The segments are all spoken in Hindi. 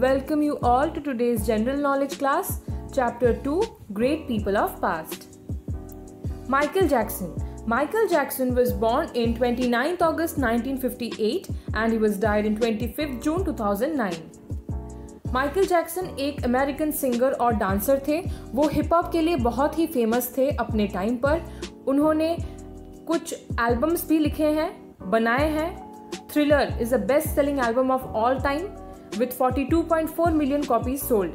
welcome you all to today's general knowledge class, chapter 2, Great People of Past. Michael Jackson. Michael Jackson was born in 29th August 1958 and he was died in 25th June 2009. Michael Jackson एक अमेरिकन सिंगर और डांसर थे। वो हिप हॉप के लिए बहुत ही फेमस थे अपने टाइम पर। उन्होंने कुछ एल्बम्स भी लिखे हैं, बनाए हैं। Thriller is the best selling album of all time with 42.4 million copies sold.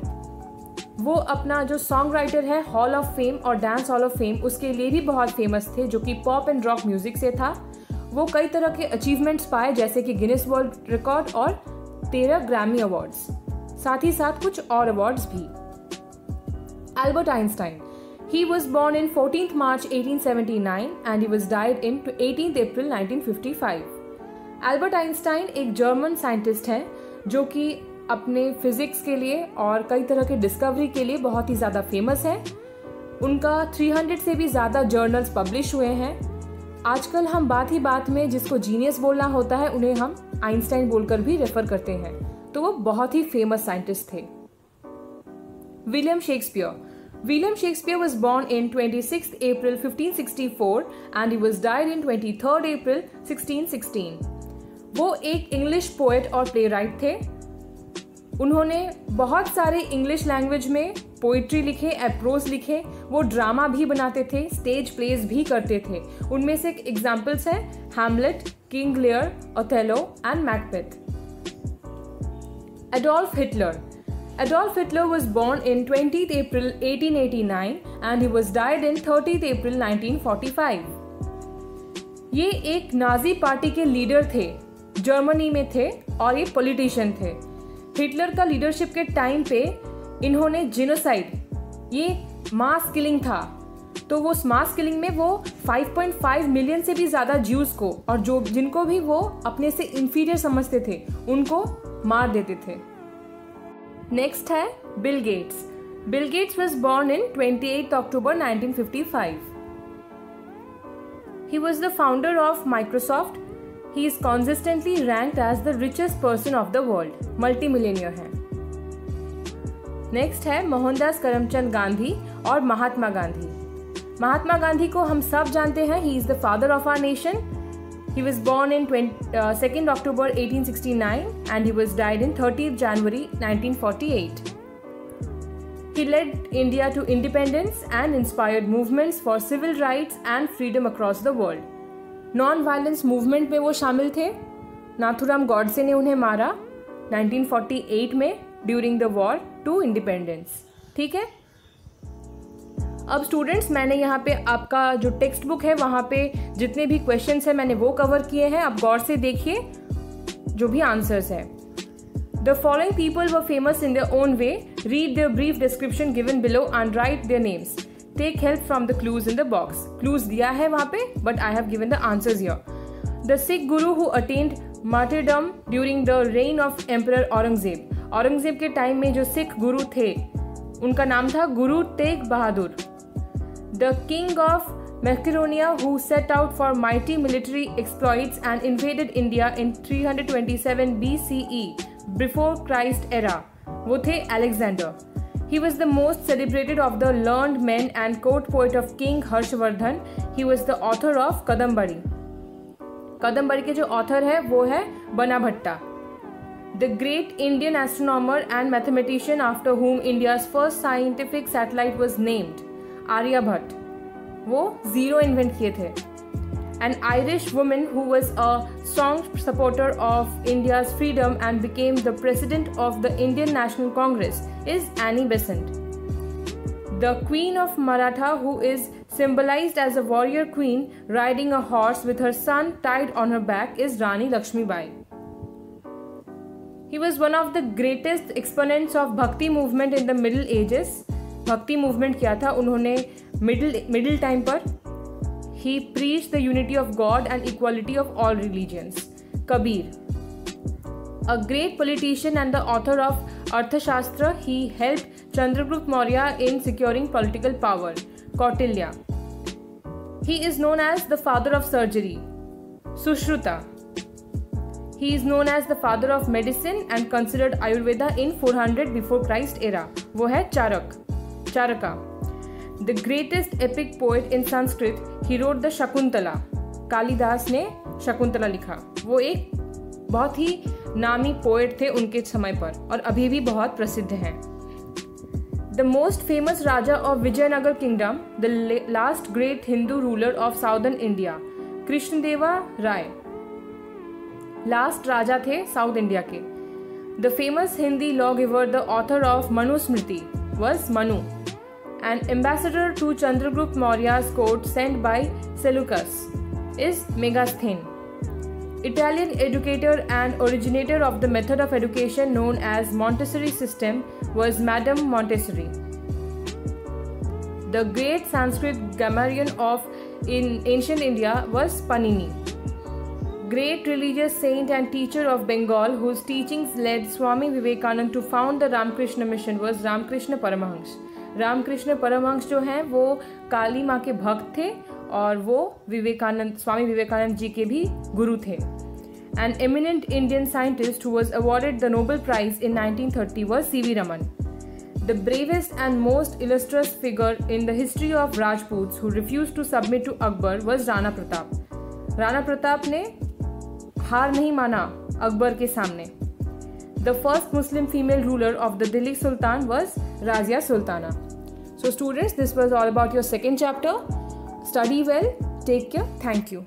वो अपना जो सॉन्ग राइटर है हॉल ऑफ फेम और डांस हॉल ऑफ फेम उसके लिए भी बहुत फेमस थे, जो कि पॉप एंड रॉक म्यूजिक से था। वो कई तरह के अचीवमेंट्स पाए, जैसे कि गिनीज वर्ल्ड रिकॉर्ड और 13 ग्रैमी अवार्ड्स, साथ ही साथ कुछ और अवार्ड्स भी। Albert Einstein. He was born in 14th March 1879 and he was died in 18th April 1955. Albert Einstein एक जर्मन साइंटिस्ट हैं जो कि अपने फिजिक्स के लिए और कई तरह के डिस्कवरी के लिए बहुत ही ज़्यादा फेमस है। उनका 300 से भी ज़्यादा जर्नल्स पब्लिश हुए हैं। आजकल हम बात ही बात में जिसको जीनियस बोलना होता है उन्हें हम आइंस्टाइन बोलकर भी रेफर करते हैं। तो वो बहुत ही फेमस साइंटिस्ट थे। William Shakespeare. William Shakespeare was born in 26th April 1564 and he was died in 23rd April 1616. वो एक इंग्लिश पोएट और प्लेराइट थे। उन्होंने बहुत सारे इंग्लिश लैंग्वेज में पोइट्री लिखे, एप्रोज लिखे। वो ड्रामा भी बनाते थे, स्टेज प्लेज भी करते थे। उनमें से एग्जाम्पल्स हैं Hamlet, King Lear, Othello and Macbeth. Adolf Hitler. Adolf Hitler was born in 20th April 1889 and he was died in 30th April 1945. ये एक नाजी पार्टी के लीडर थे, जर्मनी में थे और ये पॉलिटिशियन थे। हिटलर का लीडरशिप के टाइम पे इन्होंने जिनोसाइड, ये मास किलिंग था, तो वो मास किलिंग में वो 5.5 मिलियन से भी ज़्यादा ज्यूज को और जो जिनको भी वो अपने से इंफीरियर समझते थे उनको मार देते थे। नेक्स्ट है Bill Gates. Bill Gates was born in 28 October 1955. He was the founder of Microsoft. He is consistently ranked as the richest person of the world. मल्टीमिलियनियर है। नेक्स्ट है मोहनदास करमचंद गांधी और महात्मा गांधी. महात्मा गांधी को हम सब जानते हैं, he is the father of our nation. He was born in 2nd October 1869 and he was died in 30th January 1948. He led India to independence and inspired movements for civil rights and freedom across the world. Non-violence movement में वो शामिल थे। नाथुराम गॉडसे ने उन्हें मारा 1948 में during the war to independence. ठीक है। अब स्टूडेंट्स, मैंने यहाँ पे आपका जो टेक्स्ट बुक है वहाँ पे जितने भी क्वेश्चंस हैं मैंने वो कवर किए हैं। आप गौर से देखिए जो भी आंसर्स हैं। The following people were famous in their own way. Read their brief description given below and write their names. Take help from the clues in the box. Clues दिया है वहाँ पे but I have given the answers here. The Sikh guru who attained martyrdom during the reign of emperor Aurangzeb. Aurangzeb के टाइम में जो सिख गुरु थे उनका नाम था Guru Tegh Bahadur. The king of Macedonia who set out for mighty military exploits and invaded India in 327 BCE before Christ era, वो थे Alexander. He was the most celebrated of the learned men and court poet of King Harshvardhan. He was the author of Kadambari. Kadambari के जो ऑथर है वो है बना भट्टा. The great Indian astronomer and mathematician after whom India's first scientific satellite was named, Aryabhata. वो जीरो इन्वेंट किए थे. An Irish woman who was a strong supporter of India's freedom and became the president of the Indian National Congress is Annie Besant. The Queen of Maratha, who is symbolized as a warrior queen riding a horse with her son tied on her back, is Rani Lakshmibai. He was one of the greatest exponents of Bhakti movement in the Middle Ages. Bhakti movement किया था उन्होंने मिडिल टाइम पर. He preached the unity of God and equality of all religions. Kabir. A great politician and the author of Arthashastra. He helped Chandragupta Maurya in securing political power. Kautilya. He is known as the father of surgery. Sushruta. He is known as the father of medicine and considered Ayurveda in 400 before Christ era. वो है चारका. The greatest epic poet in Sanskrit, he wrote the Shakuntala. Kalidas ने शकुंतला लिखा. वो एक बहुत ही नामी पोएट थे उनके समय पर और अभी भी बहुत प्रसिद्ध हैं. The most famous Raja of Vijayanagar Kingdom, the last great Hindu ruler of southern India, Krishnadeva Rai. Last राजा थे साउथ इंडिया के. The famous Hindi lawgiver, the author of Manusmriti, was Manu. An ambassador to Chandragupta Maurya's court sent by Seleucus is Megasthenes. Italian educator and originator of the method of education known as Montessori system was Madame Montessori. The great Sanskrit grammarian in ancient India was Panini. Great religious saint and teacher of Bengal whose teachings led Swami Vivekananda to found the Ramakrishna mission was Ramakrishna Paramahans. Ramakrishna Paramahans जो हैं वो काली माँ के भक्त थे और वो स्वामी विवेकानंद जी के भी गुरु थे. An eminent Indian scientist who was awarded the Nobel Prize in 1930 was C.V. Raman. The bravest and most illustrious figure in the history of Rajputs who refused to submit to Akbar was Rana Pratap. Rana Pratap ने हार नहीं माना अकबर के सामने. The first Muslim female ruler of the Delhi Sultan was Razia Sultana. So students, this was all about your second chapter. Study well. Take care. Thank you.